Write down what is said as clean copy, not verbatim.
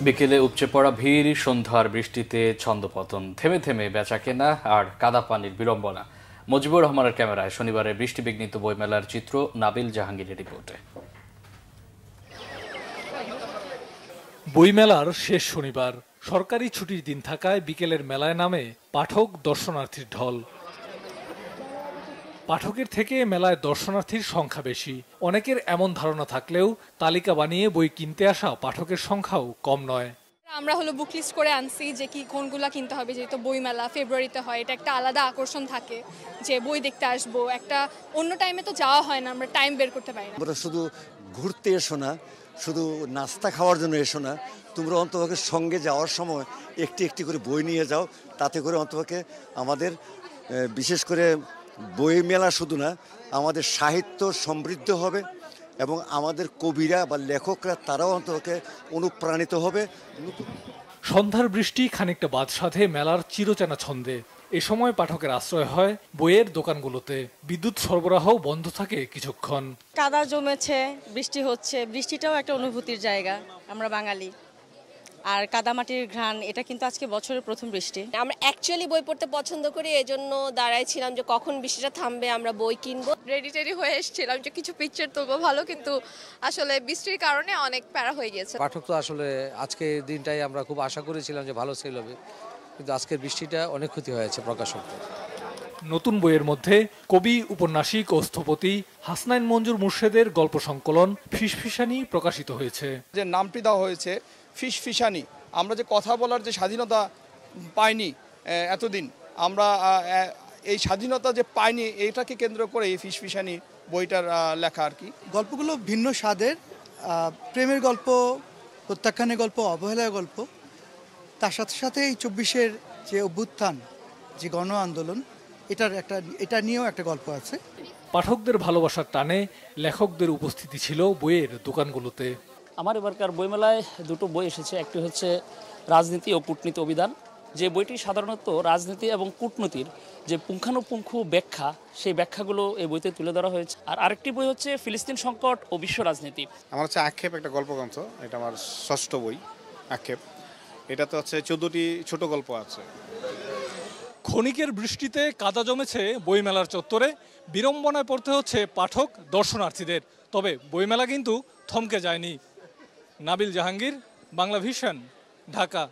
বিকেলে উপচে পড়া ভিড়, সন্ধ্যার বৃষ্টিতে ছন্দপতন, থেমে থেমে বেচাকেনা আর কাদা পানির বিড়ম্বনা। মুজিবুর রহমানের ক্যামেরায় শনিবারের বৃষ্টিবিঘ্নিত বইমেলার চিত্র, নাবিল জাহাঙ্গীরের রিপোর্টে। বইমেলার শেষ শনিবার, সরকারি ছুটির দিন থাকায় বিকেলের মেলায় নামে পাঠক দর্শনার্থীর ঢল। পাঠকের থেকে মেলায় দর্শনার্থীর সংখ্যা বেশি। অনেকের এমন ধারণা থাকলেও তালিকা বানিয়ে বই কিনতে আসা পাঠকের সংখ্যাও কম নয়। আমরা বুক লিস্ট করে আনছি যে কি কোনগুলা কিনতে হবে, যেহেতু বইমেলা ফেব্রুয়ারিতে হয়, এটা একটা আলাদা আকর্ষণ থাকে যে বই দেখতে আসবো। একটা অন্য টাইমে তো যাওয়া হয় না, আমরা টাইম বের করতে পারি না। আমরা শুধু ঘুরতে এসো না, শুধু নাস্তা খাওয়ার জন্য এসো না, তোমরা অন্তপক্ষে সঙ্গে যাওয়ার সময় একটি একটি করে বই নিয়ে যাও। তাতে করে অন্তপক্ষে আমাদের বিশেষ করে বই মেলা শুধু না, আমাদের সাহিত্য সমৃদ্ধ হবে এবং আমাদের কবিরা বা লেখকরা তারাও অন্তপক্ষে অনুপ্রাণিত হবে। সন্ধ্যার বৃষ্টি খানিকটা বাদ সাধে মেলার চিরচেনা ছন্দে। এ সময় পাঠকের আশ্রয় হয় বইয়ের দোকানগুলোতে। বিদ্যুৎ সরবরাহ বন্ধ থাকে কিছুক্ষণ। কাদা জমেছে, বৃষ্টি হচ্ছে, বৃষ্টিটাও একটা অনুভূতির জায়গা। আমরা বাঙালি, আর কাদামাটির ঘ্রাণ, এটা কিন্তু আজকে বছরের প্রথম বৃষ্টি। আমরা অ্যাকচুয়ালি বই পড়তে পছন্দ করি, এজন্য দাঁড়াইছিলাম যে কখন বৃষ্টিটা থামবে, আমরা বই কিনবো। রেডি হয়ে এসেছিলাম যে কিছু পিকচার তুলবো ভালো, কিন্তু আসলে বৃষ্টির কারণে অনেক প্যারা হয়ে গেছে। পাঠক তো আসলে আজকের দিনটাই আমরা খুব আশা করেছিলাম যে ভালো সেল হবে, কিন্তু আজকের বৃষ্টিটা অনেক ক্ষতি হয়েছে প্রকাশকদের। নতুন বইয়ের মধ্যে কবি, উপন্যাসিক ও স্থপতি হাসনাইন মঞ্জুর মুর্শেদের গল্প সংকলন ফিসফিসানি প্রকাশিত হয়েছে। যে নামটি দেওয়া হয়েছে ফিসফিসানি। আমরা যে কথা বলার যে স্বাধীনতা পাইনি এতদিন, আমরা এই স্বাধীনতা যে পাইনি, এটাকে কেন্দ্র করে এই ফিসফিসানি বইটার লেখা আর কি। গল্পগুলো ভিন্ন স্বাদের, প্রেমের গল্প, প্রত্যাখ্যানের গল্প, অবহেলার গল্প। তার সাথে সাথে এই ২৪-এর যে অভ্যুত্থান, যে গণ আন্দোলন, এটা নিয়েও একটা গল্প আছে। পাঠকদের ভালোবাসার টানে লেখকদের উপস্থিতি ছিল বইয়ের দোকানগুলোতে। আমার এবারকার বইমেলায় দুটো বই এসেছে। একটি হচ্ছে রাজনীতি ও কূটনীতি অভিধান, যে বইটি সাধারণত রাজনীতি এবং কূটনীতির যে পুঙ্খানুপুঙ্খ ব্যাখ্যা, সেই ব্যাখ্যাগুলো এই বইতে তুলে ধরা হয়েছে। আর আরেকটি বই হচ্ছে ফিলিস্তিন সংকট ও বিশ্ব রাজনীতি। আমার হচ্ছে আক্ষেপ, একটা গল্পগ্রন্থ। এটা আমার ষষ্ঠ বই, আক্ষেপ। এটাতে হচ্ছে 14টি ছোট গল্প আছে। ক্ষণিকের বৃষ্টিতে কাদা জমেছে বইমেলার চত্বরে। বিড়ম্বনায় পড়তে হচ্ছে পাঠক দর্শনার্থীদের। তবে বইমেলা কিন্তু থমকে যায়নি। নাবিল জাহাঙ্গীর, বাংলা ভিশন, ঢাকা।